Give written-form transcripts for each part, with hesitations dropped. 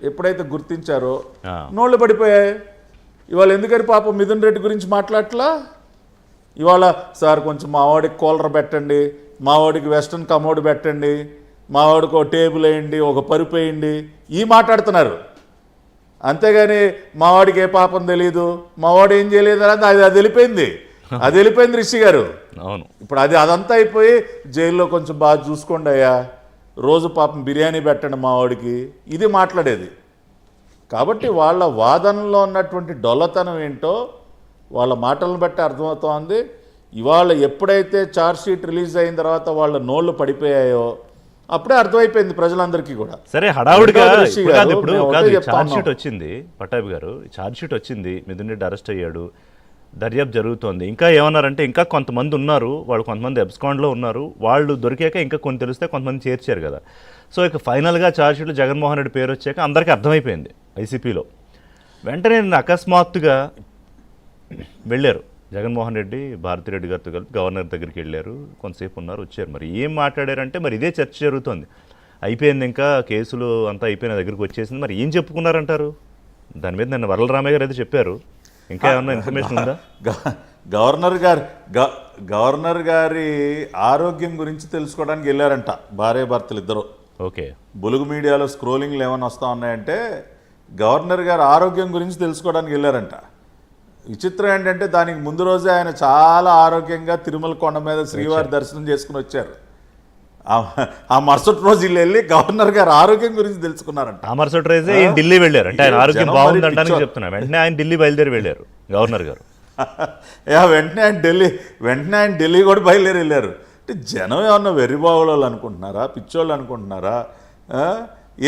ఎప్పుడైతే గుర్తించారో నోళ్ళు పడిపోయాయి. ఇవాళ ఎందుకని పాపం మిథున్ రెడ్డి గురించి మాట్లాడట్లా? ఇవాళ సార్ కొంచెం మావాడికి కూలర్ పెట్టండి, మావాడికి వెస్ట్రన్ కమోడ్ పెట్టండి, మావాడికి ఒక టేబుల్ వేయండి, ఒక పరుపు వేయండి, ఈ మాట్లాడుతున్నారు. అంతేగాని మావాడికి ఏ పాపం తెలీదు, మావాడు ఏం చేయలేదు అని అది వెళ్ళిపోయింది. అది వెళ్ళిపోయింది రిషి గారు. అవును, ఇప్పుడు అదంతా అయిపోయి జైల్లో కొంచెం బాగా చూసుకోండి అయ్యా, రోజు పాపం బిర్యానీ పెట్టండి మావాడికి, ఇది మాట్లాడేది. కాబట్టి వాళ్ళ వాదనలో ఉన్నటువంటి డొల్లతనం ఏంటో వాళ్ళ మాటలను బట్టి అర్థమవుతోంది. ఇవాళ ఎప్పుడైతే ఛార్జ్షీట్ రిలీజ్ అయిన తర్వాత వాళ్ళ నోళ్ళు పడిపోయాయో అప్పుడే అర్థమైపోయింది ప్రజలందరికీ కూడా. సరే, హడావుడిగా ఇప్పుడు ఛార్జ్షీట్ వచ్చింది పట్టాభి గారు, ఛార్జ్షీట్ వచ్చింది, మిథున్ రెడ్డి అరెస్ట్ అయ్యాడు, దర్యాప్తు జరుగుతోంది. ఇంకా ఏమన్నారంటే ఇంకా కొంతమంది ఉన్నారు, వాళ్ళు కొంతమంది అబ్స్కాండ్లో ఉన్నారు, వాళ్ళు దొరికాక ఇంకా కొన్ని తెలిస్తే కొంతమంది చేర్చారు కదా. సో ఇక ఫైనల్గా ఛార్జ్షీట్లో జగన్మోహన్ రెడ్డి పేరు వచ్చాక అందరికీ అర్థమైపోయింది వైసీపీలో. వెంటనే అకస్మాత్తుగా వెళ్ళారు జగన్మోహన్ రెడ్డి భారతిరెడ్డి గారితో కలిపి గవర్నర్ దగ్గరికి వెళ్ళారు, కొంతసేపు ఉన్నారు, వచ్చారు. మరి ఏం మాట్లాడారంటే మరి ఇదే చర్చ జరుగుతోంది. అయిపోయింది, ఇంకా కేసులు అంతా అయిపోయిన దగ్గరికి వచ్చేసింది, మరి ఏం చెప్పుకున్నారంటారు? దాని మీద నిన్న వరలరామయ్య గారు అయితే చెప్పారు, ఇంకా ఏమన్నా ఇన్ఫర్మేషన్ ఉందా? గవర్నర్ గారి ఆరోగ్యం గురించి తెలుసుకోవడానికి వెళ్ళారంట భార్యాభర్తలు ఇద్దరు. ఓకే, బులుగు మీడియాలో స్క్రోలింగ్లు ఏమైనా వస్తూ ఉన్నాయంటే గవర్నర్ గారి ఆరోగ్యం గురించి తెలుసుకోవడానికి వెళ్ళారంట. విచిత్రం ఏంటంటే దానికి ముందు రోజే ఆయన చాలా ఆరోగ్యంగా తిరుమల కొండ మీద శ్రీవారి దర్శనం చేసుకుని వచ్చారు. ఆ మరుసటి రోజు వీళ్ళు వెళ్ళి గవర్నర్ గారు ఆరోగ్యం గురించి తెలుసుకున్నారంట. ఆ మరుసటి రోజే ఢిల్లీ వెళ్ళారు, అంటే ఆయన ఆరోగ్యం బాగుందంటానికి చెప్తున్నా. వెంటనే ఆయన ఢిల్లీ బయలుదేరి వెళ్ళారు గవర్నర్ గారు. వెంటనే ఆయన ఢిల్లీ కూడా బయలుదేరి వెళ్ళారు. అంటే జనం ఏమన్నా వెర్రిబావులు అనుకుంటున్నారా, పిచ్చోళ్ళు అనుకుంటున్నారా?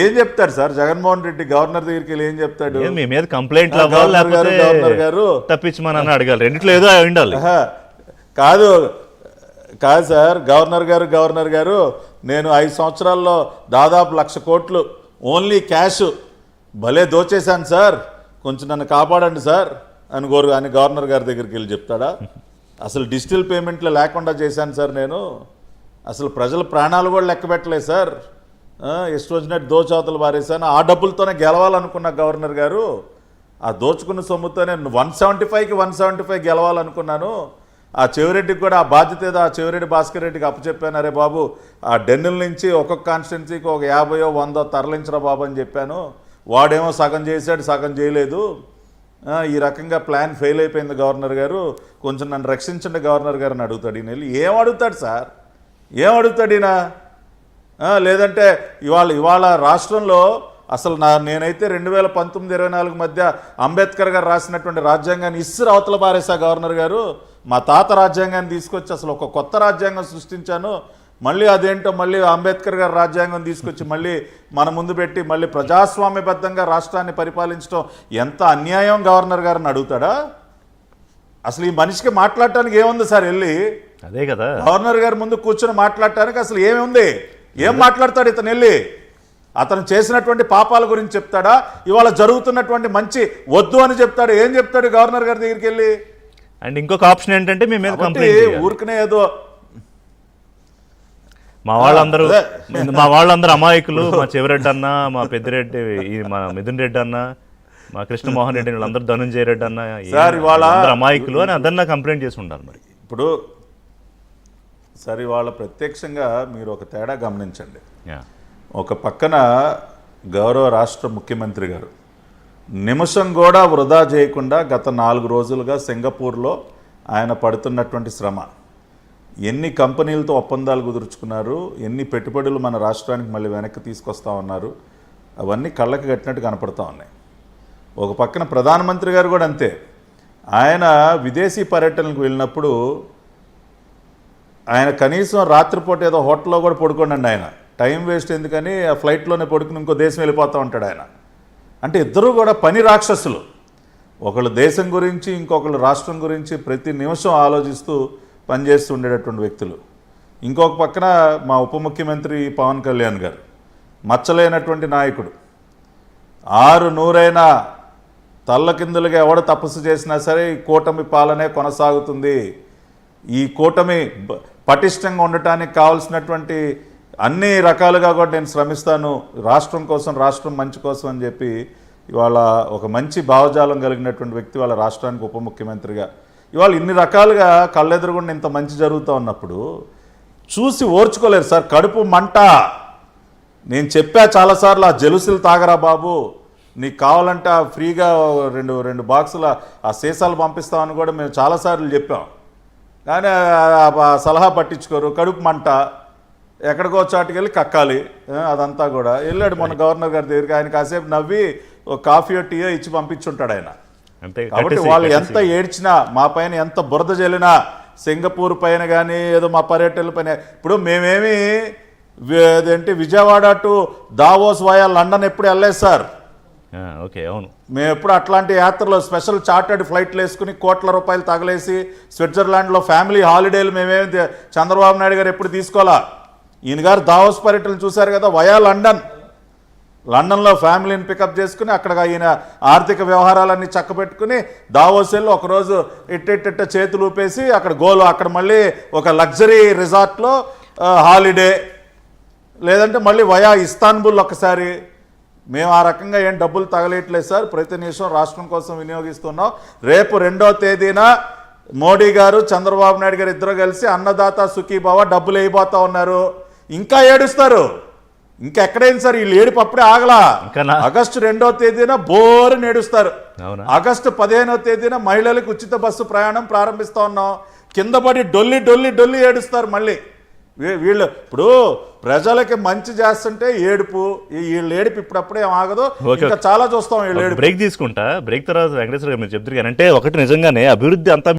ఏం చెప్తారు సార్ జగన్మోహన్ రెడ్డి గవర్నర్ దగ్గరికి వెళ్ళి ఏం చెప్తాడు? మీ మీద కంప్లైంట్ గవర్నర్ గారు తప్పించమని అడగాలి, రెండిట్లో ఏదో ఉండాలి. కాదు సార్, గవర్నర్ గారు నేను 5 సంవత్సరాల్లో దాదాపు 1,00,000 కోట్లు ఓన్లీ క్యాష్ భలే దోచేశాను సార్, కొంచెం నన్ను కాపాడండి సార్ అని గవర్నర్ గారి దగ్గరికి వెళ్ళి చెప్తాడా? అసలు డిజిటల్ పేమెంట్లు లేకుండా చేశాను సార్ నేను, అసలు ప్రజల ప్రాణాలు కూడా లెక్క పెట్టలేదు సార్, ಎಷ್ಟು వచ్చినట్టు దోచాతలు పారేశాను, ఆ డబ్బులతోనే గెలవాలనుకున్న గవర్నర్ గారు, ఆ దోచుకున్న సొమ్ముతోనే 175కి 175 గెలవాలనుకున్నాను, ఆ చెవిరెడ్డికి కూడా ఆ బాధ్యత ఏదో ఆ చెవిరెడ్డి భాస్కర్ రెడ్డికి అప్పచెప్పాను, అరే బాబు ఆ డెన్నుల నుంచి ఒక్కొక్క కాన్స్టిట్యున్సీకి ఒక 50 100 తరలించరా బాబు అని చెప్పాను, వాడేమో సగం చేశాడు సగం చేయలేదు, ఈ రకంగా ప్లాన్ ఫెయిల్ అయిపోయింది గవర్నర్ గారు, కొంచెం నన్ను రక్షించండి గవర్నర్ గారిని అడుగుతాడు. ఈయన వెళ్ళి ఏం అడుగుతాడు సార్, ఏం అడుగుతాడు ఈయన? లేదంటే ఇవాళ రాష్ట్రంలో అసలు నేనైతే 2019-24 మధ్య అంబేద్కర్ గారు రాసినటువంటి రాజ్యాంగాన్ని ఇస్సురు అవతల పారేసా గవర్నర్ గారు, మా తాత రాజ్యాంగాన్ని తీసుకొచ్చి అసలు ఒక కొత్త రాజ్యాంగం సృష్టించాను, మళ్ళీ అదేంటో మళ్ళీ అంబేద్కర్ గారు రాజ్యాంగం తీసుకొచ్చి మళ్ళీ మన ముందు పెట్టి మళ్ళీ ప్రజాస్వామ్యబద్ధంగా రాష్ట్రాన్ని పరిపాలించడం ఎంత అన్యాయం గవర్నర్ గారిని అడుగుతాడా? అసలు ఈ మనిషికి మాట్లాడటానికి ఏముంది సార్? వెళ్ళి అదే కదా గవర్నర్ గారి ముందు కూర్చొని మాట్లాడటానికి అసలు ఏముంది? ఏం మాట్లాడతాడు ఇతను? వెళ్ళి అతను చేసినటువంటి పాపాల గురించి చెప్తాడా, ఇవాళ జరుగుతున్నటువంటి మంచి వద్దు అని చెప్తాడు? ఏం చెప్తాడు గవర్నర్ గారి దగ్గరికి వెళ్ళి? అండ్ ఇంకొక ఆప్షన్ ఏంటంటే మీ మీద కంప్లైంట్, ఊరికనే ఏదో మా వాళ్ళందరూ అమాయకులు, మా చెవిరెడ్డి అన్న, మా పెద్దిరెడ్డి, మా మిథున్ రెడ్డి అన్న, మా కృష్ణమోహన్ రెడ్డి, వీళ్ళందరూ ధనుంజయ రెడ్డి అన్న అమాయకులు అని అందరినా కంప్లైంట్ చేసి ఉంటారు. మరి ఇప్పుడు సరే, వాళ్ళ ప్రత్యక్షంగా మీరు ఒక తేడా గమనించండి. ఒక పక్కన గౌరవ రాష్ట్ర ముఖ్యమంత్రి గారు నిమిషం కూడా వృధా చేయకుండా గత 4 రోజులుగా సింగపూర్లో ఆయన పడుతున్నటువంటి శ్రమ, ఎన్ని కంపెనీలతో ఒప్పందాలు కుదుర్చుకున్నారు, ఎన్ని పెట్టుబడులు మన రాష్ట్రానికి మళ్ళీ వెనక్కి తీసుకొస్తా ఉన్నారు, అవన్నీ కళ్ళకి కట్టినట్టు కనపడతా ఉన్నాయి. ఒక పక్కన ప్రధానమంత్రి గారు కూడా అంతే, ఆయన విదేశీ పర్యటనకు వెళ్ళినప్పుడు ఆయన కనీసం రాత్రిపూట ఏదో హోటల్లో కూడా పడుకోండి, ఆయన టైం వేస్ట్ ఎందుకని ఆ ఫ్లైట్లోనే పడుకుని ఇంకో దేశం వెళ్ళిపోతూ ఉంటాడు ఆయన. అంటే ఇద్దరూ కూడా పని రాక్షసులు, ఒకళ్ళు దేశం గురించి ఇంకొకళ్ళు రాష్ట్రం గురించి ప్రతి నిమిషం ఆలోచిస్తూ పనిచేస్తూ ఉండేటటువంటి వ్యక్తులు. ఇంకొక పక్కన మా ఉప ముఖ్యమంత్రి పవన్ కళ్యాణ్ గారు మచ్చలేనటువంటి నాయకుడు, 6 నూరైనా తల్లకిందులుగా ఎవడు తపస్సు చేసినా సరే ఈ కూటమి పాలనే కొనసాగుతుంది, ఈ కూటమి పటిష్టంగా ఉండటానికి కావాల్సినటువంటి అన్ని రకాలుగా కూడా నేను శ్రమిస్తాను రాష్ట్రం కోసం, రాష్ట్రం మంచి కోసం అని చెప్పి ఇవాళ ఒక మంచి భావజాలం కలిగినటువంటి వ్యక్తి వాళ్ళ రాష్ట్రానికి ఉప ముఖ్యమంత్రిగా ఇవాళ ఇన్ని రకాలుగా కళ్ళెదురుగుండా ఇంత మంచి జరుగుతూ ఉన్నప్పుడు చూసి ఓర్చుకోలేరు సార్. కడుపు మంట. నేను చెప్పా చాలాసార్లు, ఆ జలుసులు తాగరా బాబు, నీకు కావాలంటే ఫ్రీగా రెండు బాక్సుల ఆ సీసాలు పంపిస్తామని కూడా మేము చాలాసార్లు చెప్పాం. కానీ ఆ సలహా పట్టించుకోరు. కడుపు మంట, ఎక్కడికో చాటుకి వెళ్ళి కక్కాలి. అదంతా కూడా వెళ్ళాడు మొన్న గవర్నర్ గారి దగ్గరికి, ఆయన కాసేపు నవ్వి ఒక కాఫీయో టీయో ఇచ్చి పంపించుంటాడు ఆయన. కాబట్టి వాళ్ళు ఎంత ఏడ్చినా, మా పైన ఎంత బురద జల్లినా, సింగపూర్ పైన కానీ ఏదో మా పర్యటనల పైన, ఇప్పుడు మేమేమి అదేంటి Vijayawada to Davos via London ఎప్పుడు వెళ్ళలేదు సార్. ఓకే, అవును. మేము ఎప్పుడు అట్లాంటి యాత్రలో స్పెషల్ చార్టర్డ్ ఫ్లైట్లు వేసుకుని కోట్ల రూపాయలు తగలేసి స్విట్జర్లాండ్లో ఫ్యామిలీ హాలిడేలు మేమేమి చంద్రబాబు నాయుడు గారు ఎప్పుడు తీసుకోవాలా. ఈయన గారు దావోస్ పర్యటనలు చూశారు కదా, వయా లండన్లో ఫ్యామిలీని పికప్ చేసుకుని అక్కడ ఈయన ఆర్థిక వ్యవహారాలన్నీ చక్కబెట్టుకుని దావోస్ వెళ్ళి ఒకరోజు ఇట్ట చేతులు ఊపేసి అక్కడ అక్కడ మళ్ళీ ఒక లగ్జరీ రిసార్ట్లో హాలిడే, లేదంటే మళ్ళీ వయా ఇస్తాన్బుల్ ఒకసారి. మేము ఆ రకంగా ఏం డబ్బులు తగలేయట్లేదు సార్, ప్రతి నిమిషం రాష్ట్రం కోసం వినియోగిస్తున్నాం. రేపు 2వ తేదీన మోడీ గారు చంద్రబాబు నాయుడు గారు ఇద్దరు కలిసి అన్నదాత సుఖీభావ డబ్బులు వేయబోతా ఉన్నారు. ఇంకా ఏడుస్తారు. ఇంకా ఎక్కడైంది సార్ వీళ్ళు ఏడుపు? అప్పుడే ఆగలా. ఆగస్టు 2వ తేదీన బోరు నేడుస్తారు. ఆగస్టు 15వ తేదీన మహిళలకు ఉచిత బస్సు ప్రయాణం ప్రారంభిస్తా ఉన్నాం. కింద పడి డొల్లి ఏడుస్తారు మళ్ళీ వీళ్ళు. ఇప్పుడు ప్రజలకి మంచి చేస్తుంటే ఏడుపు, వీళ్ళు ఏడుపు ఇప్పుడప్పుడే ఏం ఆగదు, ఇంకా చాలా చూస్తాం వీళ్ళు ఏడుపు. బ్రేక్ తీసుకుంటా. బ్రేక్ తర్వాత వెంకటేశ్వర గారు మీరు చెప్తారు కానీ, అంటే ఒకటి నిజంగానే అభివృద్ధి అంతా